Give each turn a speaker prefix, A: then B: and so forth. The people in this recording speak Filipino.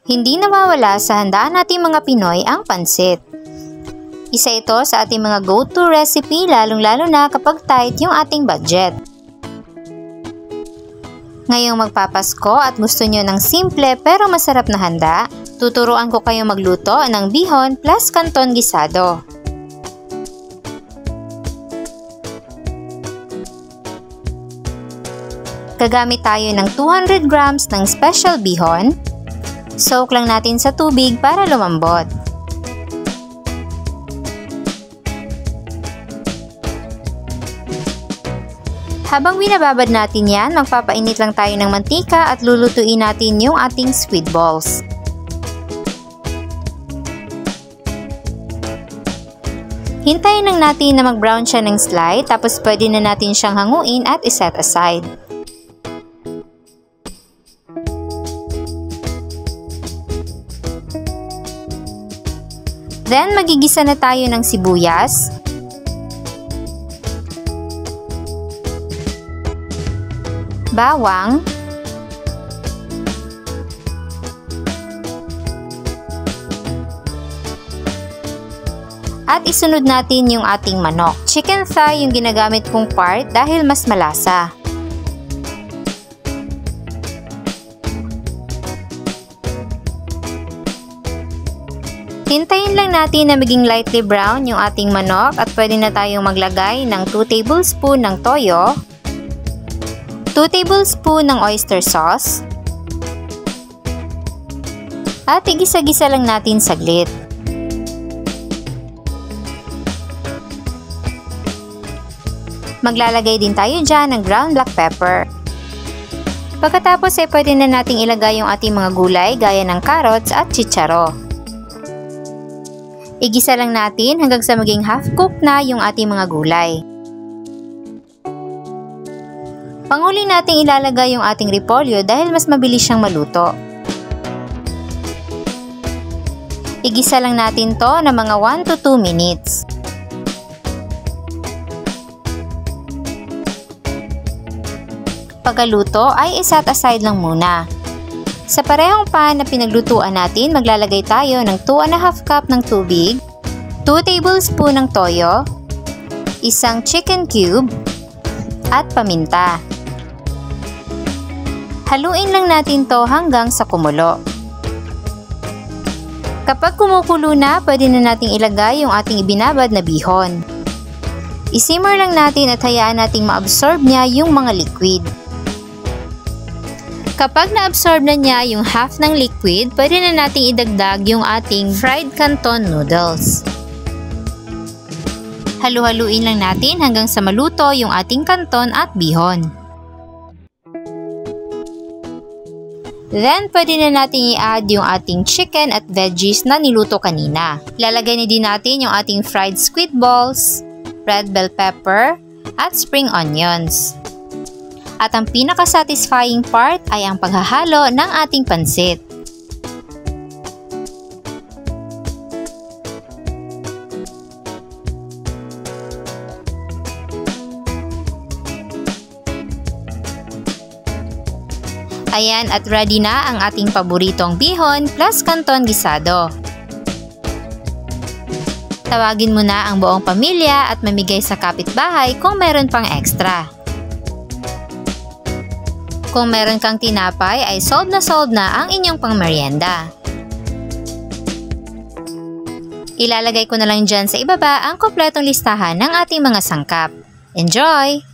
A: Hindi nawawala sa handaan nating mga Pinoy ang pansit. Isa ito sa ating mga go-to recipe lalong-lalo na kapag tight yung ating budget. Ngayong magpapasko at gusto nyo ng simple pero masarap na handa, tuturuan ko kayong magluto ng bihon plus canton gisado. Gagamit tayo ng 200 grams ng special bihon. Soak lang natin sa tubig para lumambot. Habang binababad natin yan, magpapainit lang tayo ng mantika at lulutuin natin yung ating squid balls. Hintayin lang natin na mag-brown siya ng slight, tapos pwede na natin siyang hanguin at iset aside. Then, magigisa na tayo ng sibuyas, bawang, at isunod natin yung ating manok. Chicken thigh yung ginagamit kong part dahil mas malasa. Hintayin lang natin na maging lightly brown yung ating manok at pwede na tayong maglagay ng 2 tablespoon ng toyo, 2 tablespoon ng oyster sauce, at igisa-gisa lang natin saglit. Maglalagay din tayo dyan ng ground black pepper. Pagkatapos ay pwede na nating ilagay yung ating mga gulay gaya ng carrots at chicharo. Igisa lang natin hanggang sa maging half-cook na yung ating mga gulay. Panghuli nating ilalagay yung ating repolyo dahil mas mabilis siyang maluto. Igisa lang natin to na mga 1 to 2 minutes. Pagkaluto ay iset aside lang muna. Sa parehong pan na pinaglutuan natin, maglalagay tayo ng 2½ cup ng tubig, 2 tablespoon ng toyo, isang chicken cube, at paminta. Haluin lang natin to hanggang sa kumulo. Kapag kumukulo na, pwede na nating ilagay yung ating ibinabad na bihon. Isimmer lang natin at hayaan nating ma-absorb niya yung mga liquid. Kapag na-absorb na niya yung half ng liquid, pwede na nating idagdag yung ating fried canton noodles. Halu-haluin lang natin hanggang sa maluto yung ating canton at bihon. Then, pwede na natin i-add yung ating chicken at veggies na niluto kanina. Lalagay na din natin yung ating fried squid balls, red bell pepper, at spring onions. At ang pinaka-satisfying part ay ang paghahalo ng ating pansit. Ayan, at ready na ang ating paboritong bihon plus canton gisado. Tawagin mo na ang buong pamilya at mamigay sa kapitbahay kung meron pang extra. Kung meron kang tinapay ay solve na ang inyong pangmeryenda. Ilalagay ko na lang dyan sa ibaba ang kompletong listahan ng ating mga sangkap. Enjoy!